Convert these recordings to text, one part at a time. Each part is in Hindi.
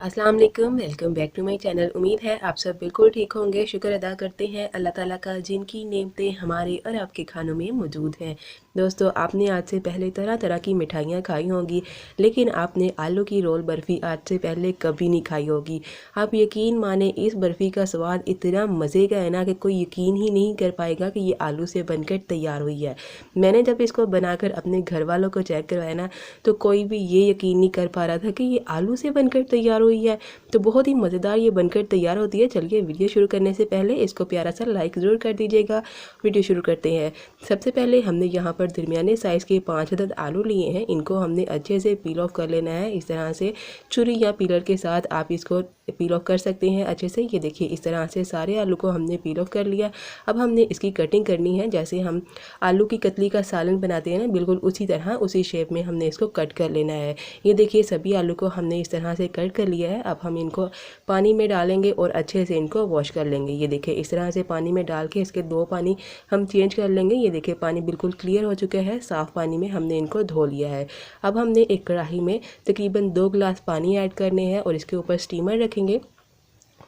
अस्सलाम वालेकुम, welcome back to my channel. उम्मीद है आप सब बिल्कुल ठीक होंगे। शुक्र अदा करते हैं अल्लाह ताला का जिनकी नेमतें हमारे और आपके खानों में मौजूद हैं। दोस्तों, आपने आज से पहले तरह तरह की मिठाइयाँ खाई होंगी, लेकिन आपने आलू की रोल बर्फ़ी आज से पहले कभी नहीं खाई होगी। आप यकीन माने, इस बर्फ़ी का स्वाद इतना मज़े का है ना कि कोई यकीन ही नहीं कर पाएगा कि ये आलू से बनकर तैयार हुई है। मैंने जब इसको बनाकर अपने घर वालों को चेक करवाया ना, तो कोई भी ये यकीन नहीं कर पा रहा था कि ये आलू से बनकर तैयार हुई है। तो बहुत ही मज़ेदार ये बनकर तैयार होती है। चलिए, वीडियो शुरू करने से पहले इसको प्यारा सा लाइक ज़रूर कर दीजिएगा। वीडियो शुरू करते हैं। सबसे पहले हमने यहाँ पर दरमियाने साइज़ के 5 अदद आलू लिए हैं। इनको हमने अच्छे से पील ऑफ कर लेना है। इस तरह से छुरी या पीलर के साथ आप इसको पील ऑफ कर सकते हैं अच्छे से। ये देखिए, इस तरह से सारे आलू को हमने पील ऑफ कर लिया। अब हमने इसकी कटिंग करनी है। जैसे हम आलू की कतली का सालन बनाते हैं ना, बिल्कुल उसी तरह उसी शेप में हमने इसको कट कर लेना है। ये देखिए, सभी आलू को हमने इस तरह से कट कर लिया है। अब हम इनको पानी में डालेंगे और अच्छे से इनको वॉश कर लेंगे। ये देखिए, इस तरह से पानी में डाल के इसके 2 पानी हम चेंज कर लेंगे। ये देखिए, पानी बिल्कुल क्लियर हो चुका है। साफ़ पानी में हमने इनको धो लिया है। अब हमने एक कढ़ाई में तकरीबन 2 गिलास पानी ऐड करने हैं और इसके ऊपर स्टीमर रखेंगे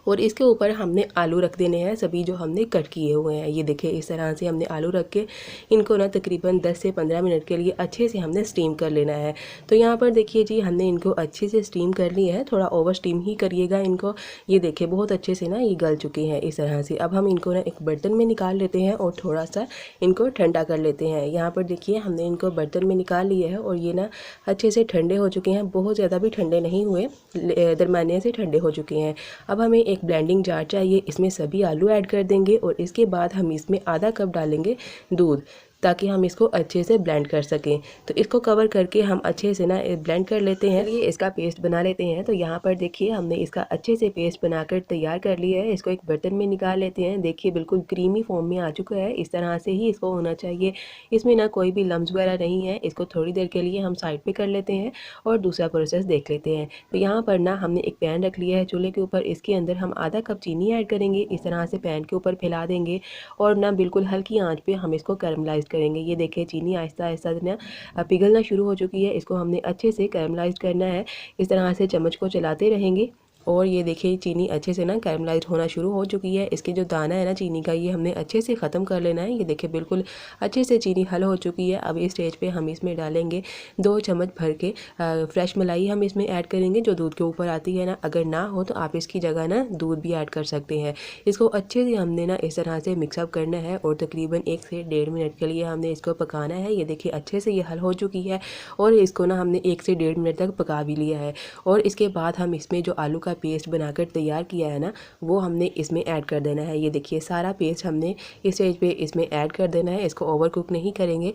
और इसके ऊपर हमने आलू रख देने हैं, सभी जो हमने कट किए हुए हैं। ये देखिए, इस तरह से हमने आलू रख के इनको ना तकरीबन 10 से 15 मिनट के लिए अच्छे से हमने स्टीम कर लेना है। तो यहाँ पर देखिए जी, हमने इनको अच्छे से स्टीम कर लिया है। थोड़ा ओवर स्टीम ही करिएगा इनको। ये देखिए, बहुत अच्छे से ना ये गल चुके हैं इस तरह से। अब हम इनको ना एक बर्तन में निकाल लेते हैं और थोड़ा सा इनको ठंडा कर लेते हैं। यहाँ पर देखिए, हमने इनको बर्तन में निकाल लिया है और ये ना अच्छे से ठंडे हो चुके हैं। बहुत ज़्यादा भी ठंडे नहीं हुए, दरमियाने से ठंडे हो चुके हैं। अब हमें एक ब्लेंडिंग जार चाहिए। इसमें सभी आलू ऐड कर देंगे और इसके बाद हम इसमें आधा कप डालेंगे दूध, ताकि हम इसको अच्छे से ब्लेंड कर सकें। तो इसको कवर करके हम अच्छे से ना ब्लेंड कर लेते हैं। ये इसका पेस्ट बना लेते हैं। तो यहाँ पर देखिए, हमने इसका अच्छे से पेस्ट बनाकर तैयार कर लिया है। इसको एक बर्तन में निकाल लेते हैं। देखिए, बिल्कुल क्रीमी फॉर्म में आ चुका है। इस तरह से ही इसको होना चाहिए। इसमें ना कोई भी लम्स वगैरह नहीं है। इसको थोड़ी देर के लिए हम साइड पे कर लेते हैं और दूसरा प्रोसेस देख लेते हैं। तो यहाँ पर ना हमने एक पैन रख लिया है चूल्हे के ऊपर। इसके अंदर हम आधा कप चीनी ऐड करेंगे। इस तरह से पैन के ऊपर फैला देंगे और ना बिल्कुल हल्की आंच पे हम इसको कैरमलाइज करेंगे। ये देखिए, चीनी आहिस्ता आहिस्ता ना पिघलना शुरू हो चुकी है। इसको हमने अच्छे से कैरमलाइज करना है। इस तरह से चम्मच को चलाते रहेंगे और ये देखिए, चीनी अच्छे से ना कैरमलाइज होना शुरू हो चुकी है। इसके जो दाना है ना चीनी का, ये हमने अच्छे से ख़त्म कर लेना है। ये देखिए, बिल्कुल अच्छे से चीनी हल हो चुकी है। अब इस स्टेज पे हम इसमें डालेंगे 2 चम्मच भर के फ्रेश मलाई हम इसमें ऐड करेंगे, जो दूध के ऊपर आती है ना। अगर ना हो तो आप इसकी जगह ना दूध भी ऐड कर सकते हैं। इसको अच्छे से हमने ना इस तरह से मिक्सअप करना है और तकरीबन 1 से 1.5 मिनट के लिए हमने इसको पकाना है। ये देखिए, अच्छे से ये हल हो चुकी है और इसको ना हमने 1 से 1.5 मिनट तक पका भी लिया है। और इसके बाद हम इसमें जो आलू का पेस्ट बनाकर तैयार किया है ना, वो हमने इसमें ऐड कर देना है। ये देखिए, सारा पेस्ट हमने इस स्टेज पे इसमें ऐड कर देना है। इसको ओवर कुक नहीं करेंगे।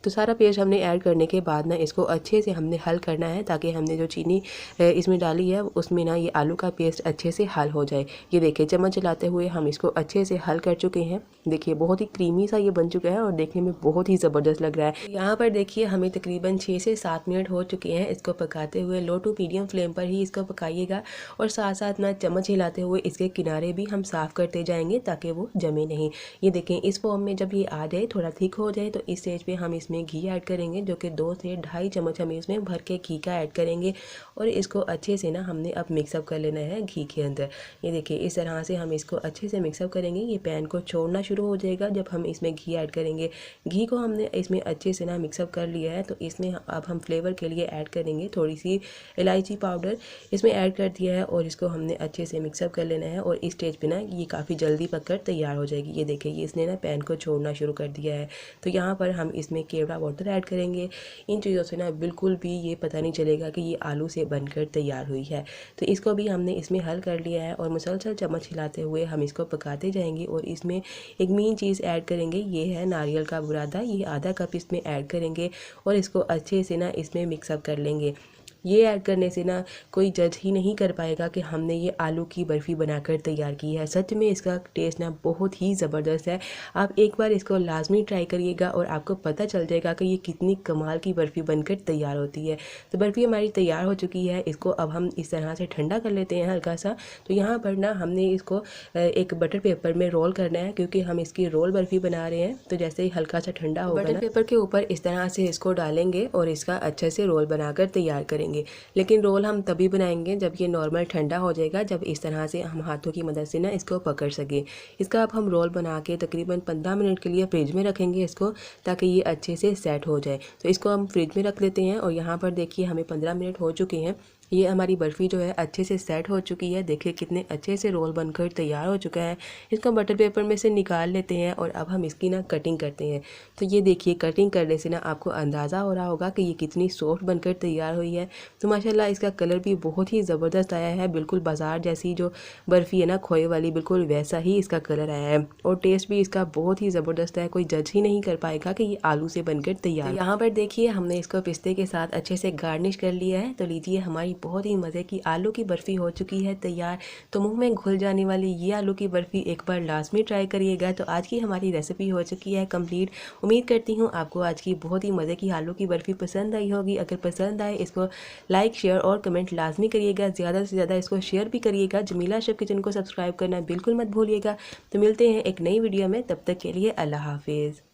तो सारा पेस्ट हमने ऐड करने के बाद ना इसको अच्छे से हमने हल करना है, ताकि हमने जो चीनी इसमें डाली है उसमें ना ये आलू का पेस्ट अच्छे से हल हो जाए। ये देखिए, चम्मच चलाते हुए हम इसको अच्छे से हल कर चुके हैं। देखिए, बहुत ही क्रीमी सा ये बन चुका है और देखने में बहुत ही ज़बरदस्त लग रहा है। यहाँ पर देखिए, हमें तकरीबन 6 से 7 मिनट हो चुके हैं इसको पकाते हुए। लो टू मीडियम फ्लेम पर ही इसको पकाइएगा और साथ साथ ना चम्मच हिलाते हुए इसके किनारे भी हम साफ़ करते जाएंगे, ताकि वो जमे नहीं। ये देखें, इस फॉर्म में जब ये आ जाए, थोड़ा थिक हो जाए, तो इस स्टेज पे हम इसमें घी ऐड करेंगे, जो कि 2 से 2.5 चम्मच हम इसमें भर के घी का ऐड करेंगे और इसको अच्छे से ना हमने अब मिक्सअप कर लेना है घी के अंदर। ये देखिए, इस तरह से हम इसको अच्छे से मिक्सअप करेंगे। ये पैन को छोड़ना शुरू हो जाएगा जब हम इसमें घी ऐड करेंगे। घी को हमने इसमें अच्छे से ना मिक्सअप कर लिया है। तो इसमें अब हम फ्लेवर के लिए ऐड करेंगे थोड़ी सी इलायची पाउडर, इसमें ऐड कर दिया है और इसको हमने अच्छे से मिक्सअप कर लेना है। और इस स्टेज पे ना ये काफ़ी जल्दी पककर तैयार हो जाएगी। ये देखिए, ये इसने ना पैन को छोड़ना शुरू कर दिया है। तो यहाँ पर हम इसमें केवड़ा वाटर ऐड करेंगे। इन चीज़ों से ना बिल्कुल भी ये पता नहीं चलेगा कि ये आलू से बनकर तैयार हुई है। तो इसको भी हमने इसमें हल कर लिया है और मुसलसल चम्मच हिलाते हुए हम इसको पकाते जाएंगे। और इसमें एक मेन चीज़ ऐड करेंगे, ये है नारियल का बुरादा। ये आधा कप इसमें ऐड करेंगे और इसको अच्छे से ना इसमें मिक्सअप कर लेंगे। ये ऐड करने से ना कोई जज ही नहीं कर पाएगा कि हमने ये आलू की बर्फ़ी बनाकर तैयार की है। सच में इसका टेस्ट ना बहुत ही ज़बरदस्त है। आप एक बार इसको लाजमी ट्राई करिएगा और आपको पता चल जाएगा कि ये कितनी कमाल की बर्फ़ी बनकर तैयार होती है। तो बर्फ़ी हमारी तैयार हो चुकी है। इसको अब हम इस तरह से ठंडा कर लेते हैं हल्का सा। तो यहाँ पर ना हमने इसको एक बटर पेपर में रोल करना है, क्योंकि हम इसकी रोल बर्फ़ी बना रहे हैं। तो जैसे ही हल्का सा ठंडा होगा, बटर पेपर के ऊपर इस तरह से इसको डालेंगे और इसका अच्छे से रोल बनाकर तैयार करेंगे। बनाएंगे। लेकिन रोल हम तभी बनाएंगे जब ये नॉर्मल ठंडा हो जाएगा, जब इस तरह से हम हाथों की मदद से ना इसको पकड़ सकें। इसका अब हम रोल बना के तकरीबन 15 मिनट के लिए फ्रिज में रखेंगे इसको, ताकि ये अच्छे से सेट हो जाए। तो इसको हम फ्रिज में रख लेते हैं और यहाँ पर देखिए हमें 15 मिनट हो चुके हैं। ये हमारी बर्फ़ी जो है अच्छे से सेट हो चुकी है। देखिए कितने अच्छे से रोल बनकर तैयार हो चुका है। इसको बटर पेपर में से निकाल लेते हैं और अब हम इसकी ना कटिंग करते हैं। तो ये देखिए कटिंग करने से ना आपको अंदाज़ा हो रहा होगा कि ये कितनी सॉफ्ट बनकर तैयार हुई है। तो माशाल्लाह इसका कलर भी बहुत ही ज़बरदस्त आया है, बिल्कुल बाज़ार जैसी जो बर्फ़ी है ना खोए वाली, बिल्कुल वैसा ही इसका कलर आया है। और टेस्ट भी इसका बहुत ही ज़बरदस्त है, कोई जज ही नहीं कर पाएगा कि ये आलू से बनकर तैयार। तो यहाँ पर देखिए हमने इसको पिस्ते के साथ अच्छे से गार्निश कर लिया है। तो लीजिए हमारी बहुत ही मज़े की आलू की बर्फ़ी हो चुकी है तैयार। तो मुंह में घुल जाने वाली ये आलू की बर्फ़ी एक बार लाजमी ट्राई करिएगा। तो आज की हमारी रेसिपी हो चुकी है कंप्लीट। उम्मीद करती हूँ आपको आज की बहुत ही मज़े की आलू की बर्फ़ी पसंद आई होगी। अगर पसंद आए इसको लाइक शेयर और कमेंट लाजमी करिएगा, ज़्यादा से ज़्यादा इसको शेयर भी करिएगा। जमीला शेफ़ किचन को सब्सक्राइब करना बिल्कुल मत भूलिएगा। तो मिलते हैं एक नई वीडियो में, तब तक के लिए अल्लाह हाफिज़।